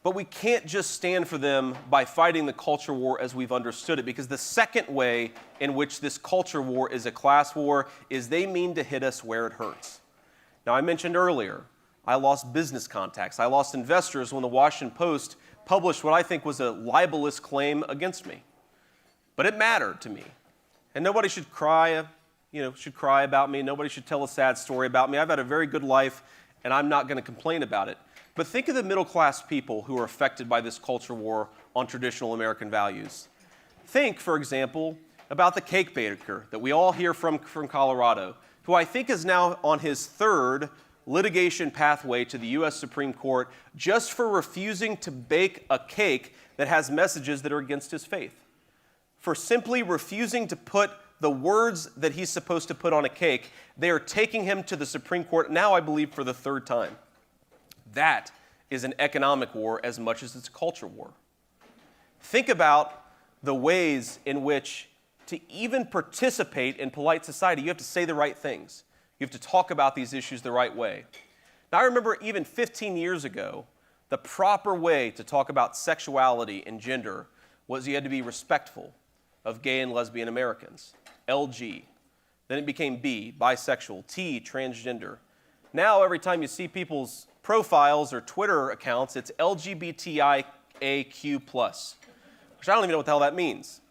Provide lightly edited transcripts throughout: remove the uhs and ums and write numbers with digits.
But we can't just stand for them by fighting the culture war as we've understood it, because the second way in which this culture war is a class war is they mean to hit us where it hurts. Now, I mentioned earlier, I lost business contacts. I lost investors when the Washington Post published what I think was a libelous claim against me. But it mattered to me. And nobody should cry about me. Nobody should tell a sad story about me. I've had a very good life, and I'm not going to complain about it. But think of the middle-class people who are affected by this culture war on traditional American values. Think, for example, about the cake baker that we all hear from Colorado, who I think is now on his third litigation pathway to the U.S. Supreme Court just for refusing to bake a cake that has messages that are against his faith. For simply refusing to put the words that he's supposed to put on a cake, they are taking him to the Supreme Court now, I believe, for the third time. That is an economic war as much as it's a culture war. Think about the ways in which to even participate in polite society, you have to say the right things. You have to talk about these issues the right way. Now, I remember even 15 years ago, the proper way to talk about sexuality and gender was you had to be respectful of gay and lesbian Americans. LG. Then it became B, bisexual. T, transgender. Now, every time you see people's profiles or Twitter accounts, it's LGBTIAQ+, which I don't even know what the hell that means.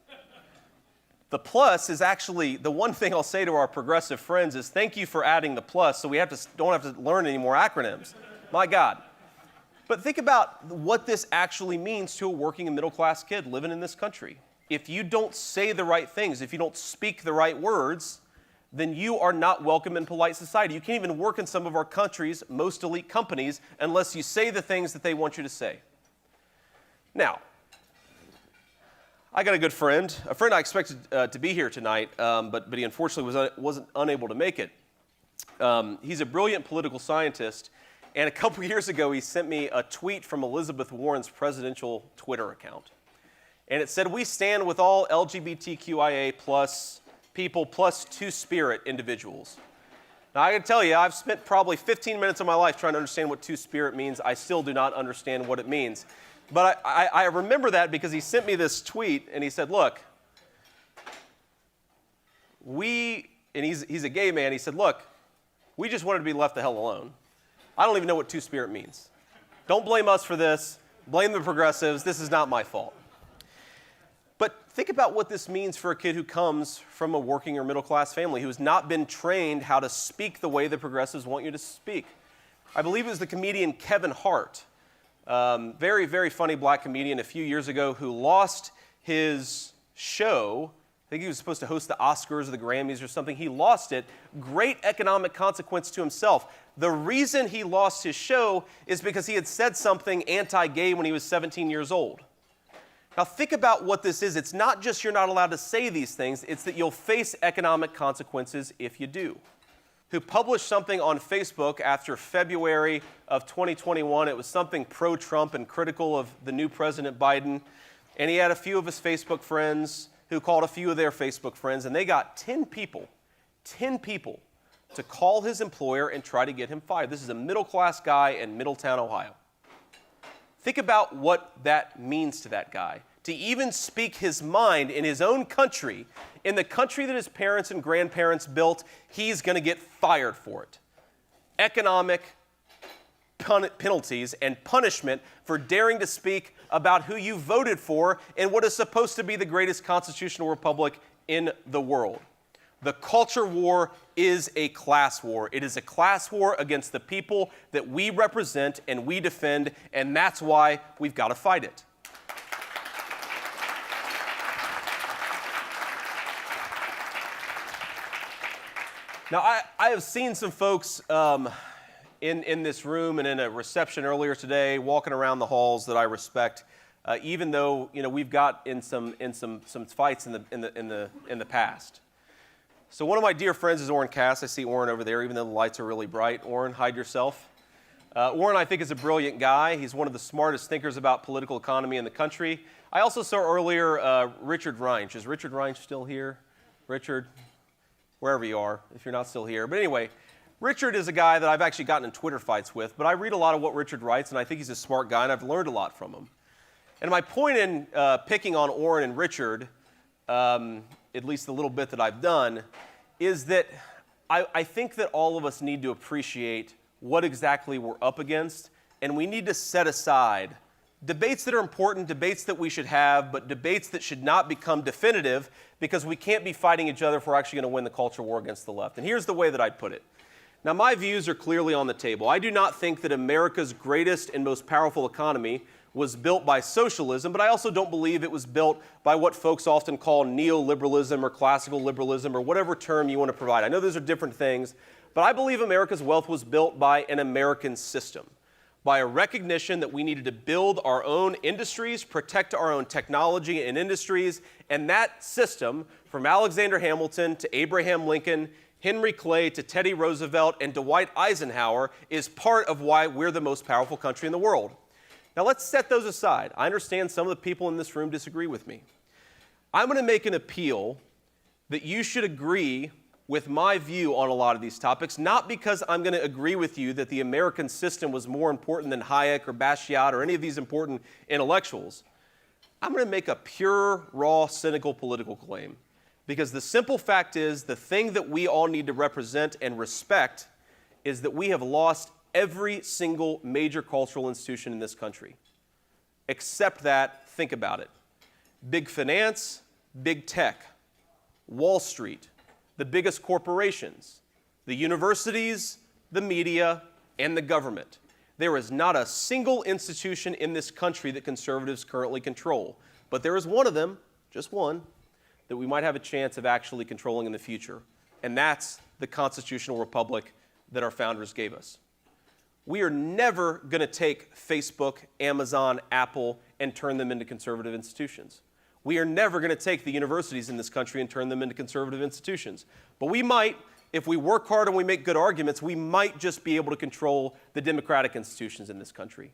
The plus is actually, the one thing I'll say to our progressive friends is thank you for adding the plus so we don't have to learn any more acronyms. My God. But think about what this actually means to a working and middle-class kid living in this country. If you don't say the right things, if you don't speak the right words, then you are not welcome in polite society. You can't even work in some of our country's most elite companies unless you say the things that they want you to say. Now, I got a good friend, a friend I expected to be here tonight, but he unfortunately wasn't unable to make it. He's a brilliant political scientist, and a couple years ago he sent me a tweet from Elizabeth Warren's presidential Twitter account. And it said, "We stand with all LGBTQIA plus people plus two-spirit individuals." Now, I gotta tell you, I've spent probably 15 minutes of my life trying to understand what two-spirit means. I still do not understand what it means. But I remember that because he sent me this tweet, and he said, look, and he's a gay man, he said, look, we just wanted to be left the hell alone. I don't even know what two-spirit means. Don't blame us for this. Blame the progressives. This is not my fault. But think about what this means for a kid who comes from a working or middle-class family who has not been trained how to speak the way the progressives want you to speak. I believe it was the comedian Kevin Hart, very, very funny black comedian a few years ago who lost his show. I think he was supposed to host the Oscars or the Grammys or something. He lost it. Great economic consequence to himself. The reason he lost his show is because he had said something anti-gay when he was 17 years old. Now think about what this is. It's not just you're not allowed to say these things, it's that you'll face economic consequences if you do. Who published something on Facebook after February of 2021. It was something pro-Trump and critical of the new President Biden. And he had a few of his Facebook friends who called a few of their Facebook friends, and they got 10 people to call his employer and try to get him fired. This is a middle-class guy in Middletown, Ohio. Think about what that means to that guy. To even speak his mind in his own country, in the country that his parents and grandparents built, he's going to get fired for it. Economic penalties and punishment for daring to speak about who you voted for in what is supposed to be the greatest constitutional republic in the world. The culture war is a class war. It is a class war against the people that we represent and we defend, and that's why we've got to fight it. Now, I have seen some folks in this room and in a reception earlier today walking around the halls that I respect, even though we've got in some fights in the past. So one of my dear friends is Orrin Cass. I see Orrin over there, even though the lights are really bright. Orrin, hide yourself. Orrin, I think, is a brilliant guy. He's one of the smartest thinkers about political economy in the country. I also saw earlier Richard Reinsch. Is Richard Reinsch still here? Richard, wherever you are, if you're not still here. But anyway, Richard is a guy that I've actually gotten in Twitter fights with, but I read a lot of what Richard writes, and I think he's a smart guy, and I've learned a lot from him. And my point in picking on Orrin and Richard, at least the little bit that I've done, is that I think that all of us need to appreciate what exactly we're up against, and we need to set aside debates that are important, debates that we should have, but debates that should not become definitive, because we can't be fighting each other if we're actually going to win the culture war against the left. And here's the way that I'd put it. Now, my views are clearly on the table. I do not think that America's greatest and most powerful economy was built by socialism, but I also don't believe it was built by what folks often call neoliberalism or classical liberalism or whatever term you want to provide. I know those are different things, but I believe America's wealth was built by an American system, by a recognition that we needed to build our own industries, protect our own technology and industries, and that system, from Alexander Hamilton to Abraham Lincoln, Henry Clay to Teddy Roosevelt and Dwight Eisenhower, is part of why we're the most powerful country in the world. Now let's set those aside. I understand some of the people in this room disagree with me. I'm going to make an appeal that you should agree with my view on a lot of these topics, not because I'm going to agree with you that the American system was more important than Hayek or Bastiat or any of these important intellectuals. I'm going to make a pure, raw, cynical political claim. Because the simple fact is, the thing that we all need to represent and respect is that we have lost every single major cultural institution in this country. Except that, think about it. Big finance, big tech, Wall Street, the biggest corporations, the universities, the media, and the government. There is not a single institution in this country that conservatives currently control. But there is one of them, just one, that we might have a chance of actually controlling in the future. And that's the constitutional republic that our founders gave us. We are never going to take Facebook, Amazon, Apple, and turn them into conservative institutions. We are never going to take the universities in this country and turn them into conservative institutions. But we might, if we work hard and we make good arguments, we might just be able to control the democratic institutions in this country.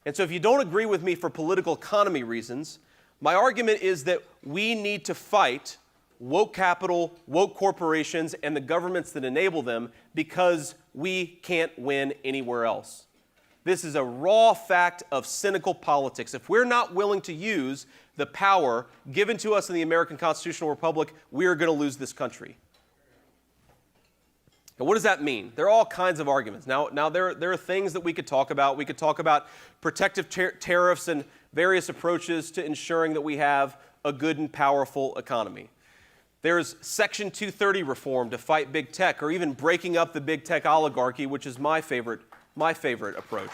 And so if you don't agree with me for political economy reasons, my argument is that we need to fight woke capital, woke corporations, and the governments that enable them, because we can't win anywhere else. This is a raw fact of cynical politics. If we're not willing to use the power given to us in the American Constitutional Republic, we are going to lose this country. And what does that mean? There are all kinds of arguments. Now there are things that we could talk about. We could talk about protective tariffs and various approaches to ensuring that we have a good and powerful economy. There's Section 230 reform to fight big tech, or even breaking up the big tech oligarchy, which is my favorite approach.